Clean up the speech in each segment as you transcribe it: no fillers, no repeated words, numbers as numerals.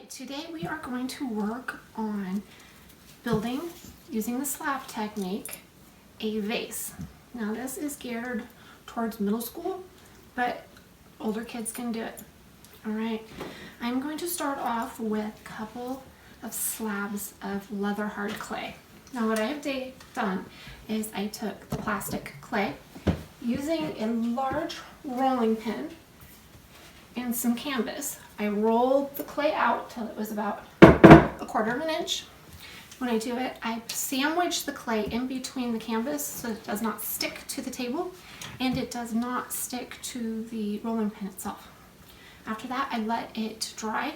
Today we are going to work on building, using the slab technique, a vase. Now this is geared towards middle school, but older kids can do it. All right, I'm going to start off with a couple of slabs of leather hard clay. Now what I have done is I took the plastic clay using a large rolling pin and some canvas. I rolled the clay out till it was about 1/4 of an inch. When I do it, I sandwich the clay in between the canvas so it does not stick to the table and it does not stick to the rolling pin itself. After that, I let it dry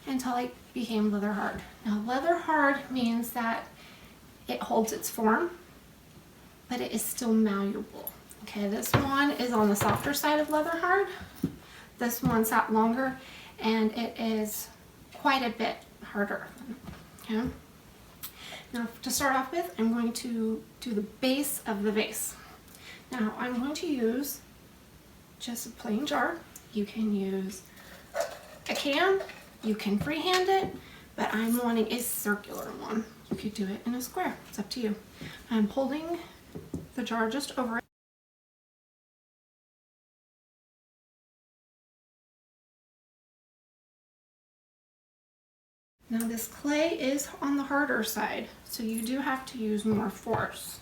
until it became leather hard. Now, leather hard means that it holds its form, but it is still malleable. Okay, this one is on the softer side of leather hard. This one sat longer and it is quite a bit harder. Okay. Now to start off with, I'm going to do the base of the vase. Now I'm going to use just a plain jar. You can use a can, you can freehand it, but I'm wanting a circular one. You could do it in a square, it's up to you. I'm holding the jar just over it. Now this clay is on the harder side, so you do have to use more force.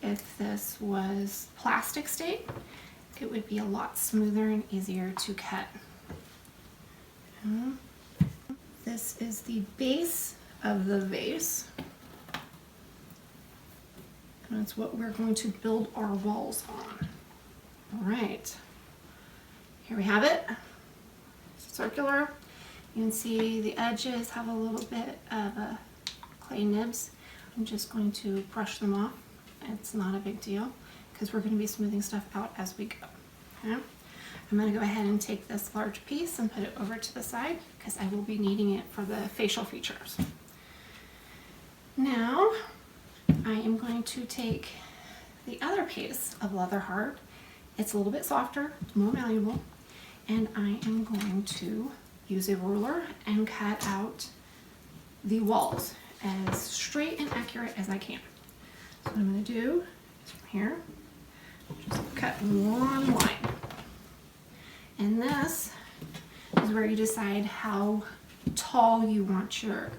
If this was plastic state, it would be a lot smoother and easier to cut. This is the base of the vase, and that's what we're going to build our walls on. All right, here we have it, circular. You can see the edges have a little bit of clay nibs. I'm just going to brush them off. It's not a big deal because we're going to be smoothing stuff out as we go. Okay? I'm going to go ahead and take this large piece and put it over to the side because I will be needing it for the facial features. Now I am going to take the other piece of leather hard. It's a little bit softer, more malleable, and I am going to use a ruler and cut out the walls as straight and accurate as I can. So what I'm going to do is from here, just cut one line. And this is where you decide how tall you want your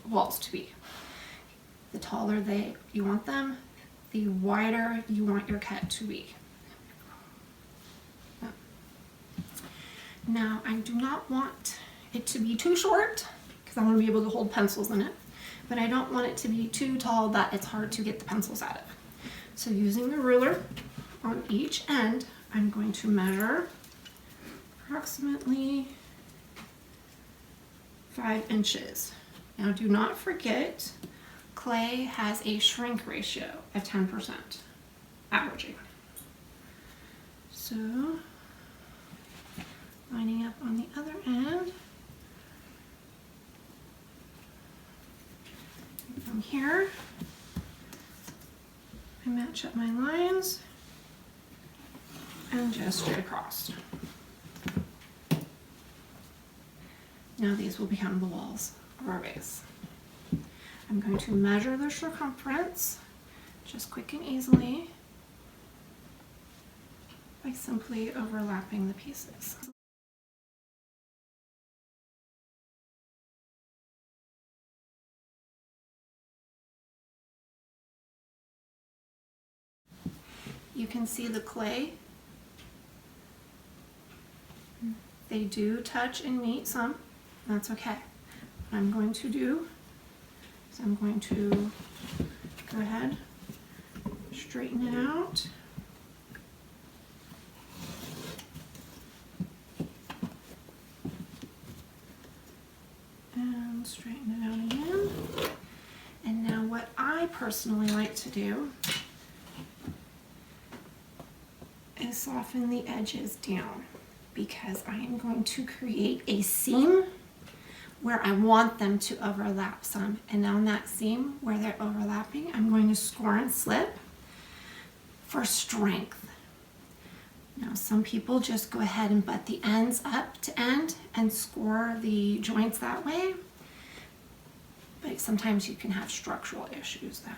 walls to be. The taller you want them, the wider you want your cut to be. Now, I do not want it to be too short because I want to be able to hold pencils in it, but I don't want it to be too tall that it's hard to get the pencils out of. So using the ruler on each end, I'm going to measure approximately 5 inches. Now do not forget, clay has a shrink ratio of 10%, averaging. So lining up on the other end. From here, I match up my lines and just straight across. Now these will become the walls of our vase. I'm going to measure the circumference just quick and easily by simply overlapping the pieces. You can see the clay. They do touch and meet some. That's okay. What I'm going to do is I'm going to go ahead, straighten it out. And straighten it out again. And now what I personally like to do is soften the edges down because I am going to create a seam where I want them to overlap some. And on that seam where they're overlapping, I'm going to score and slip for strength. Now some people just go ahead and butt the ends up to end and score the joints that way, but sometimes you can have structural issues then.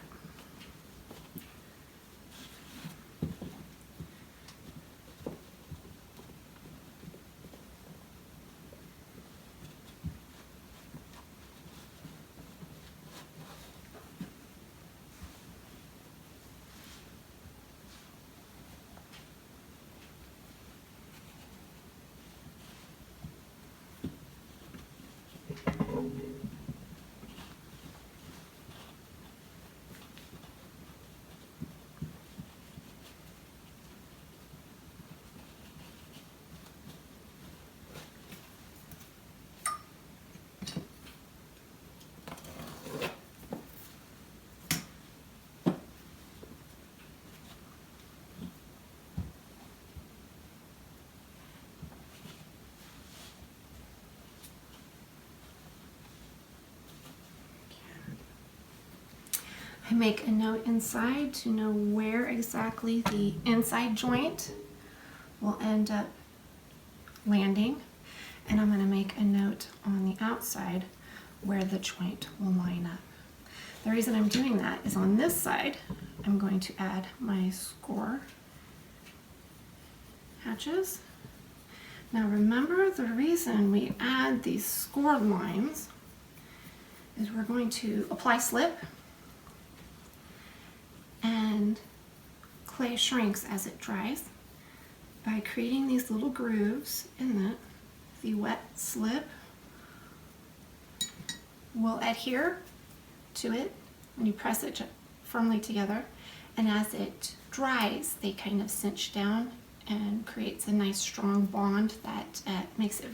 I make a note inside to know where exactly the inside joint will end up landing, and I'm going to make a note on the outside where the joint will line up. The reason I'm doing that is on this side I'm going to add my score hatches. Now remember, the reason we add these score lines is we're going to apply slip, and clay shrinks as it dries. By creating these little grooves in it, the wet slip will adhere to it when you press it firmly together, and as it dries they kind of cinch down and creates a nice strong bond that makes it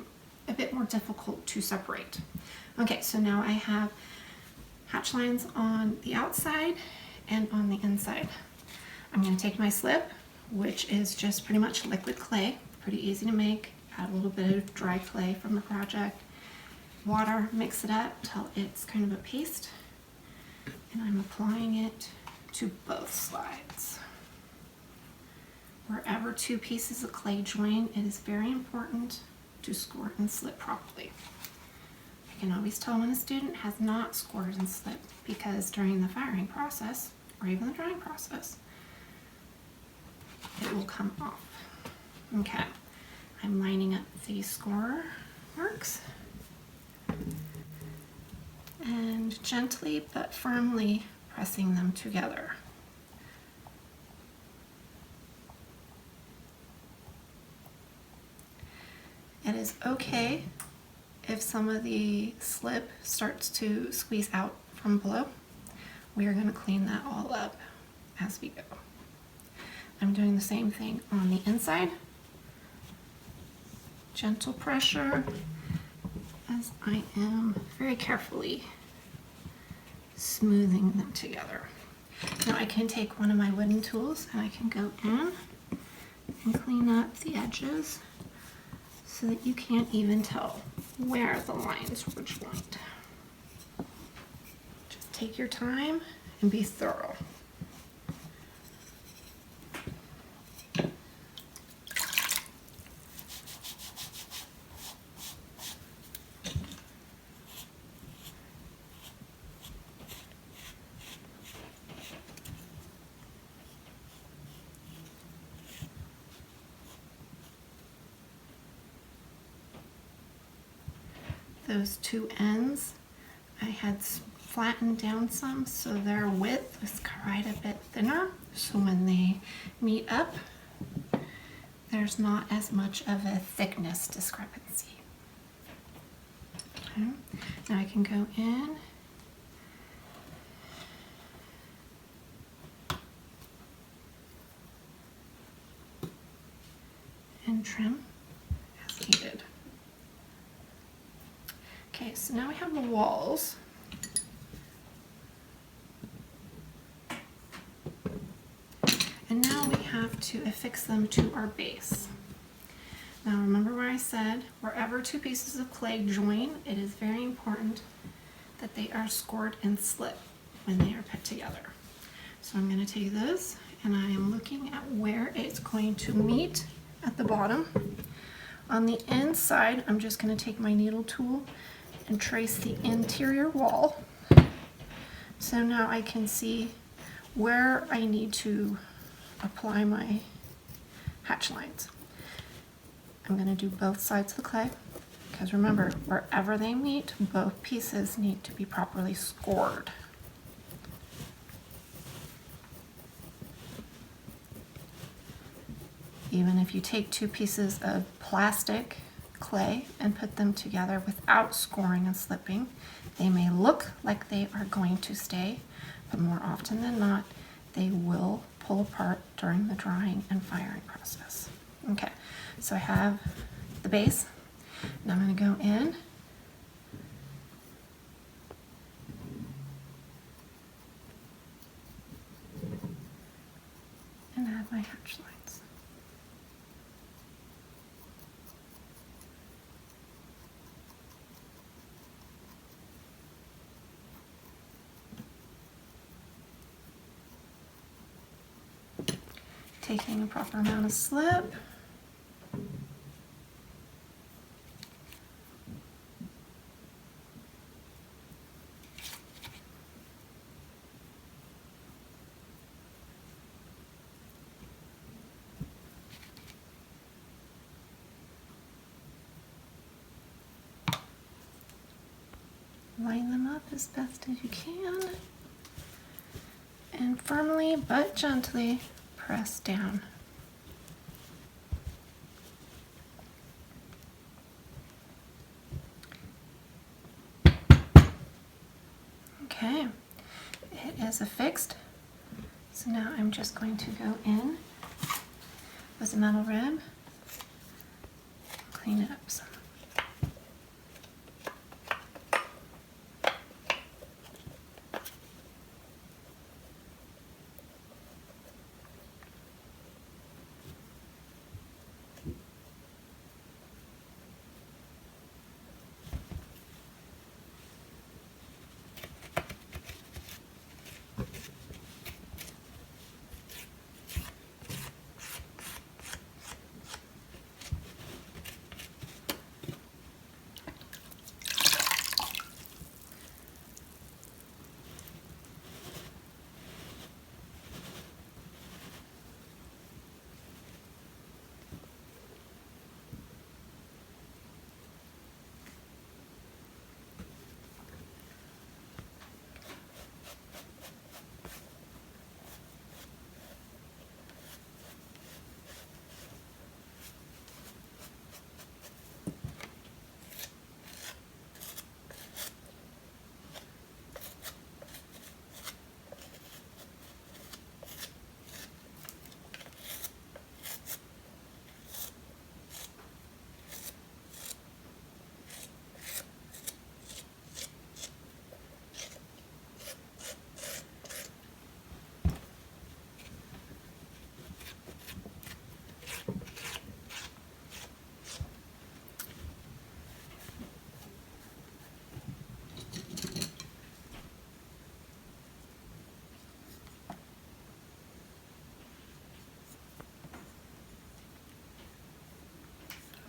a bit more difficult to separate. Okay, so now I have hatch lines on the outside and on the inside. I'm going to take my slip, which is just pretty much liquid clay, pretty easy to make. Add a little bit of dry clay from the project, water, mix it up till it's kind of a paste, and I'm applying it to both sides. Wherever two pieces of clay join, it is very important to score and slip properly. I can always tell when a student has not scored and slipped, because during the firing process or even the drying process, it will come off. Okay, I'm lining up the score marks and gently but firmly pressing them together. It is okay if some of the slip starts to squeeze out from below. We are going to clean that all up as we go. I'm doing the same thing on the inside. Gentle pressure as I am very carefully smoothing them together. Now I can take one of my wooden tools and I can go in and clean up the edges so that you can't even tell where the lines were joined. Just take your time and be thorough. Those two ends I had flattened down some so their width was quite a bit thinner, so when they meet up there's not as much of a thickness discrepancy. Okay. Now I can go in and trim as needed. Okay, so now we have the walls. And now we have to affix them to our base. Now remember where I said wherever two pieces of clay join, it is very important that they are scored and slip when they are put together. So I'm going to take this and I am looking at where it's going to meet at the bottom. On the inside, I'm just going to take my needle tool and trace the interior wall. So now I can see where I need to apply my hatch lines. I'm going to do both sides of the clay, because remember, wherever they meet, both pieces need to be properly scored. Even if you take two pieces of plastic clay and put them together without scoring and slipping, they may look like they are going to stay, but more often than not, they will pull apart during the drying and firing process. Okay, so I have the base. Now I'm going to go in and add my hatch lines. Taking a proper amount of slip. Line them up as best as you can, and firmly but gently press down. Okay, it is affixed, so now I'm just going to go in with a metal rib, clean it up some.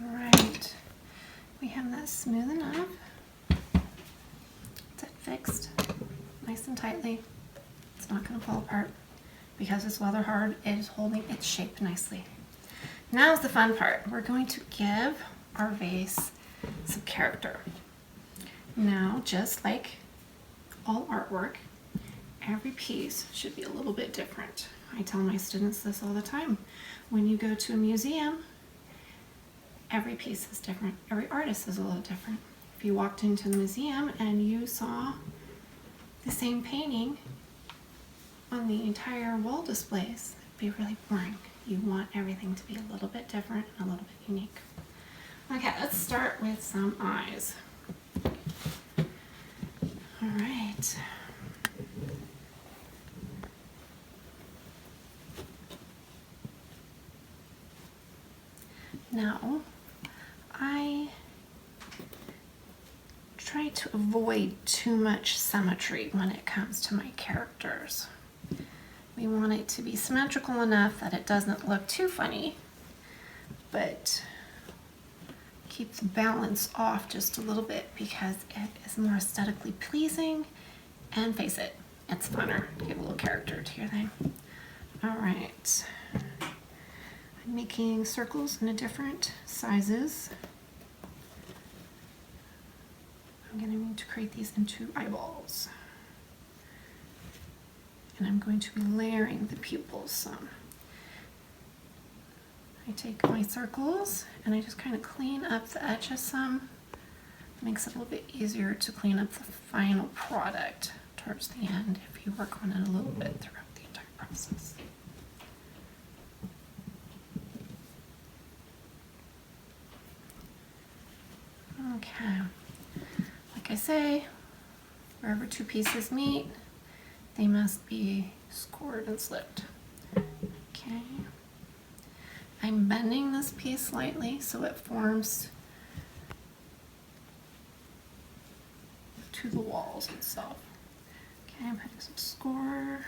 Alright, we have that smooth enough. It's fixed nice and tightly. It's not going to fall apart because it's weather hard. It is holding its shape nicely. Now's the fun part. We're going to give our vase some character. Now, just like all artwork, every piece should be a little bit different. I tell my students this all the time. When you go to a museum, every piece is different. Every artist is a little different. If you walked into the museum and you saw the same painting on the entire wall displays, it'd be really boring. You want everything to be a little bit different and a little bit unique. Okay, let's start with some eyes. All right. Now, I try to avoid too much symmetry when it comes to my characters. We want it to be symmetrical enough that it doesn't look too funny, but keep the balance off just a little bit because it is more aesthetically pleasing, and face it, it's funner to give a little character to your thing. All right, I'm making circles in different sizes. I'm going to need to create these into eyeballs. And I'm going to be layering the pupils some. I take my circles and I just kind of clean up the edges some. It makes it a little bit easier to clean up the final product towards the end if you work on it a little bit throughout the entire process. Okay, like I say, wherever two pieces meet, they must be scored and slipped. Okay. I'm bending this piece slightly so it forms to the walls itself. Okay, I'm putting some score.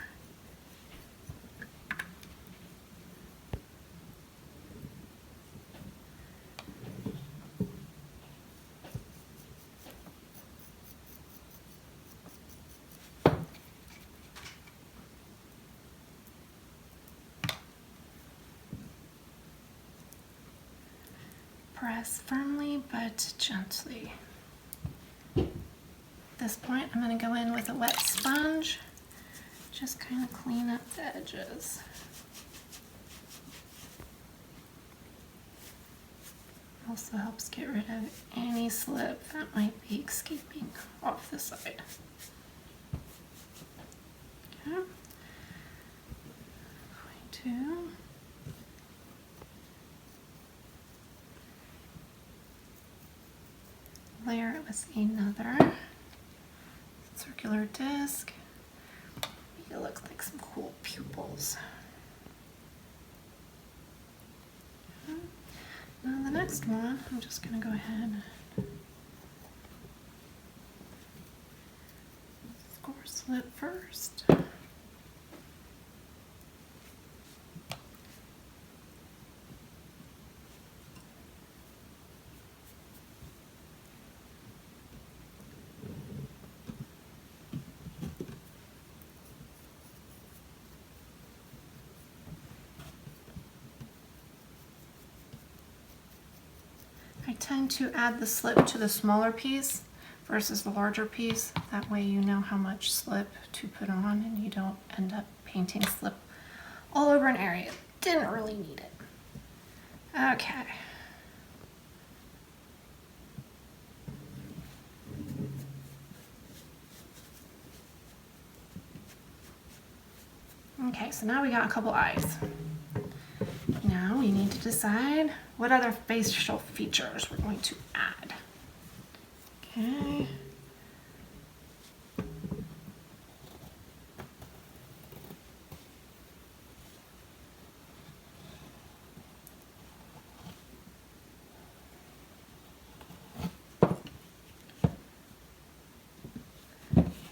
Press firmly but gently. At this point, I'm going to go in with a wet sponge, just kind of clean up the edges. Also helps get rid of any slip that might be escaping off the side. Okay. I'm going to layer it with another circular disc. Make it look like some cool pupils. Okay. Now the next one, I'm just going to go ahead and score slip first. I tend to add the slip to the smaller piece versus the larger piece. That way you know how much slip to put on and you don't end up painting slip all over an area. Didn't really need it. Okay. Okay, so now we got a couple eyes. Now we need to decide what other facial features we're going to add. Okay.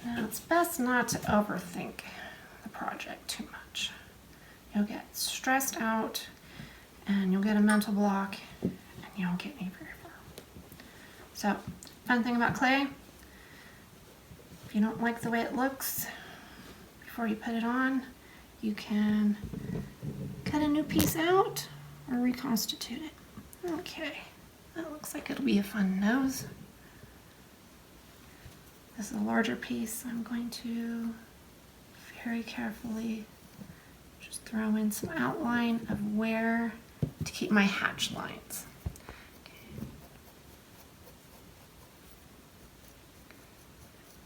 Now it's best not to overthink the project too much. You'll get stressed out and you'll get a mental block and you won't get me very far. So, fun thing about clay, if you don't like the way it looks before you put it on, you can cut a new piece out or reconstitute it. Okay, that looks like it'll be a fun nose. This is a larger piece. I'm going to very carefully just throw in some outline of where to keep my hatch lines. Okay.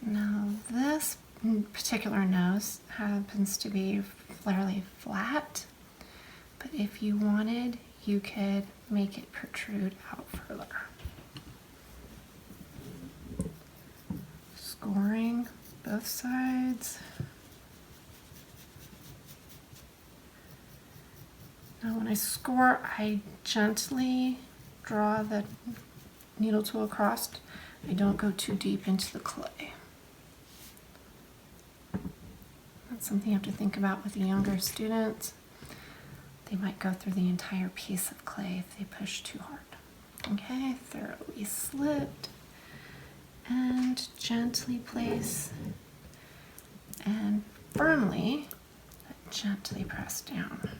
Now this particular nose happens to be fairly flat, but if you wanted, you could make it protrude out further. Scoring both sides. Now when I score, I gently draw the needle tool across. I don't go too deep into the clay. That's something you have to think about with the younger students. they might go through the entire piece of clay if they push too hard. Okay, thoroughly slipped and gently place and firmly but gently press down.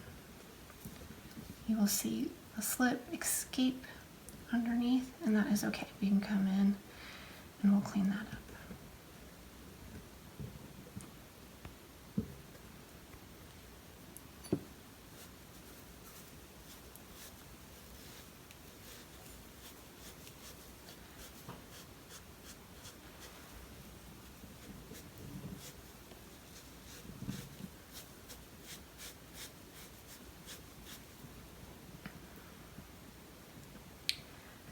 You will see the slip escape underneath, and that is okay. We can come in and we'll clean that up.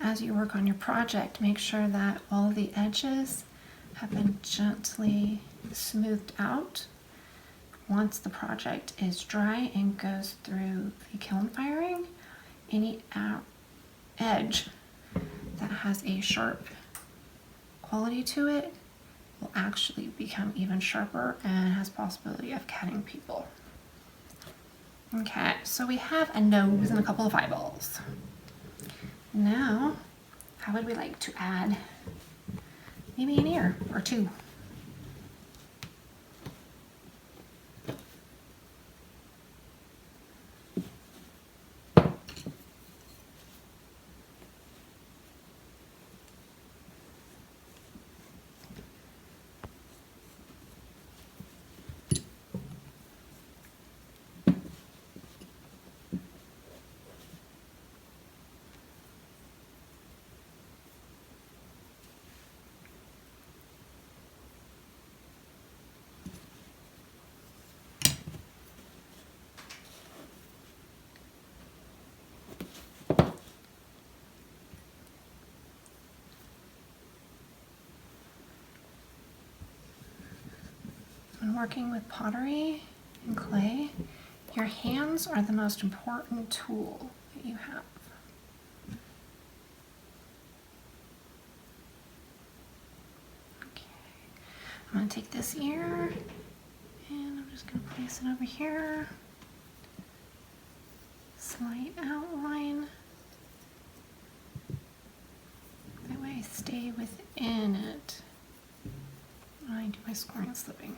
As you work on your project, make sure that all the edges have been gently smoothed out. Once the project is dry and goes through the kiln firing, any edge that has a sharp quality to it will actually become even sharper and has possibility of cutting people. Okay, so we have a nose and a couple of eyeballs. Now, how would we like to add maybe an ear or two? When working with pottery and clay, your hands are the most important tool that you have. Okay, I'm going to take this ear and I'm just going to place it over here. Slight outline. That way I stay within it when I do my scoring and slipping.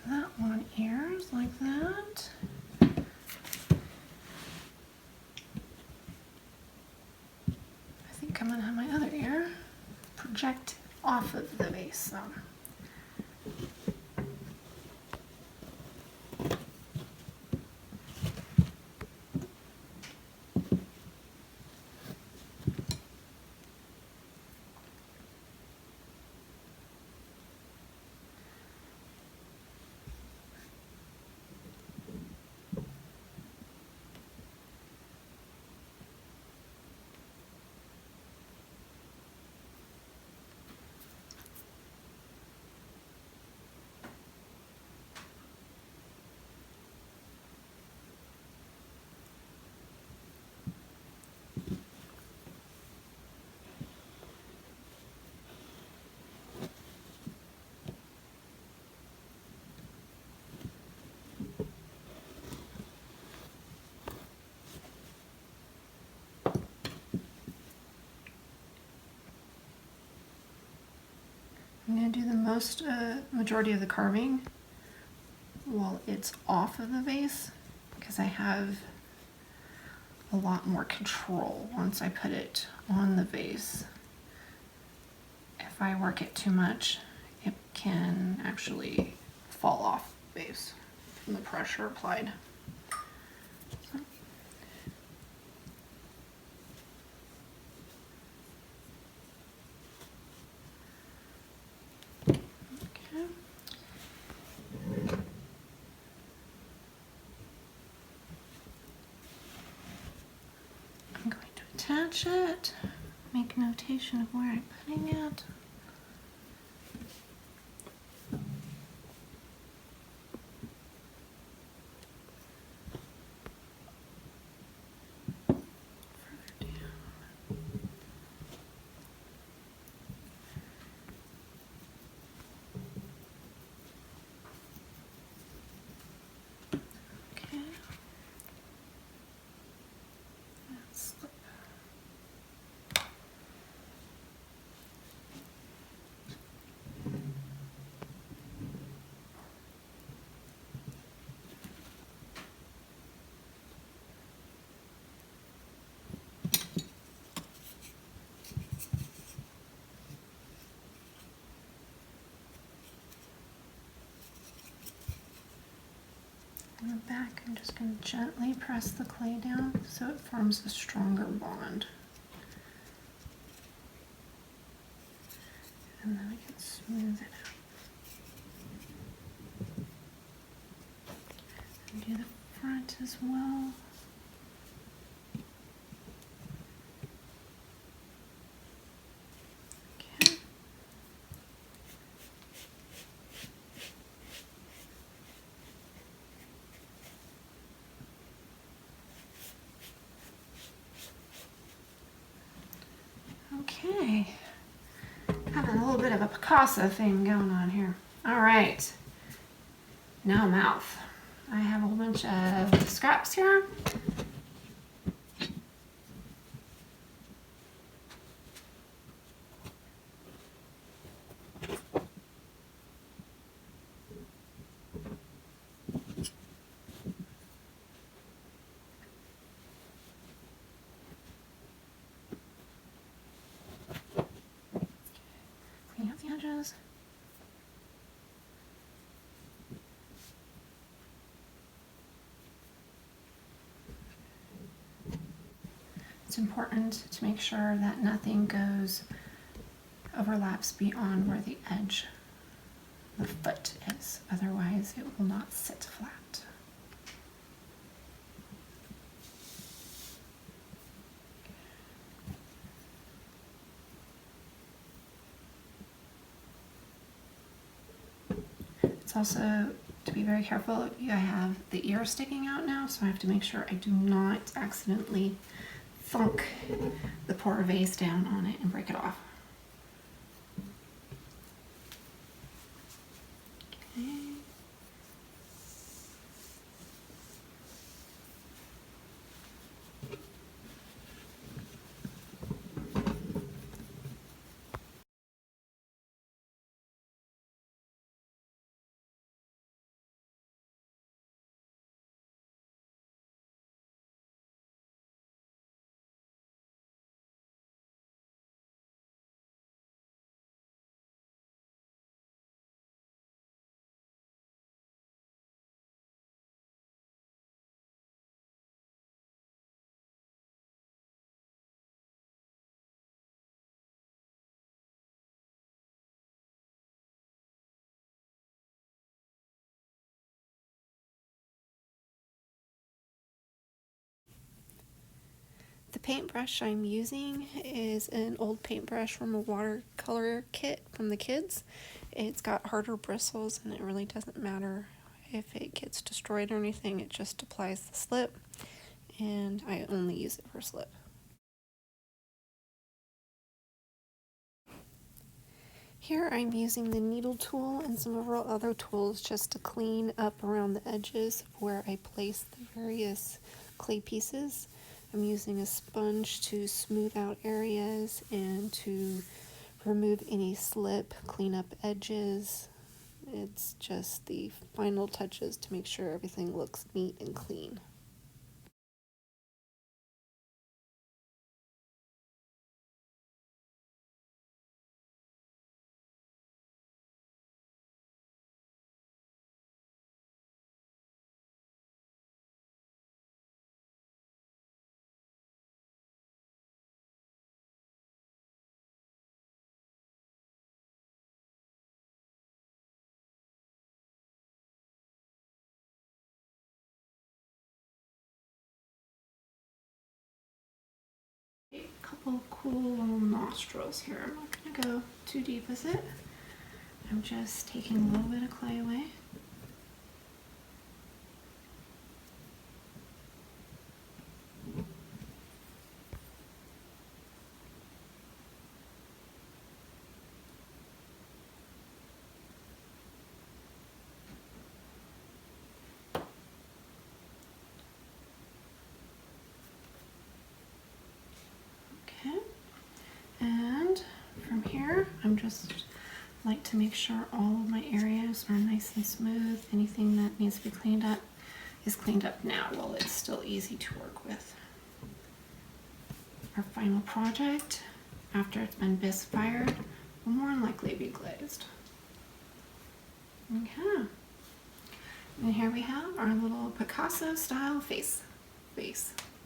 That one ears like that. I think I'm going to have my other ear project off of the vase some. I'm going to do the majority of the carving while it's off of the vase because I have a lot more control once I put it on the vase. If I work it too much, it can actually fall off the vase from the pressure applied. I'm going to attach it, make a notation of where I'm putting it. Okay. Slip. On the back, I'm just going to gently press the clay down so it forms a stronger bond. And then I can smooth it out. And do the front as well. Okay. Okay. Having a little bit of a Picasso thing going on here. All right. Now mouth. I have a whole bunch of scraps here. Clean out the edges. It's important to make sure that nothing overlaps beyond where the edge, the foot is. Otherwise, it will not sit flat. It's also to be very careful. I have the ear sticking out now, so I have to make sure I do not accidentally thunk the poor vase down on it and break it off. Okay. The paintbrush I'm using is an old paintbrush from a watercolor kit from the kids. It's got harder bristles and it really doesn't matter if it gets destroyed or anything. It just applies the slip, and I only use it for slip. Here I'm using the needle tool and some of our other tools just to clean up around the edges where I place the various clay pieces. I'm using a sponge to smooth out areas and to remove any slip, clean up edges. It's just the final touches to make sure everything looks neat and clean. couple cool little nostrils here. I'm not going to go too deep with it. I'm just taking a little bit of clay away. Okay, and from here, I'm just like to make sure all of my areas are nice and smooth. Anything that needs to be cleaned up is cleaned up now while it's still easy to work with. Our final project, after it's been bisque fired, will more than likely be glazed. Okay, and here we have our little Picasso style vase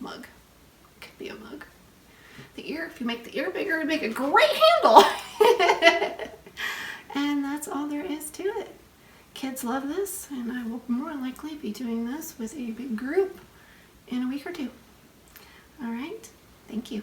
mug. Could be a mug. The ear, if you make the ear bigger, it'd make a great handle. And that's all there is to it. Kids love this, and I will more likely be doing this with a big group in a week or two. All right, thank you.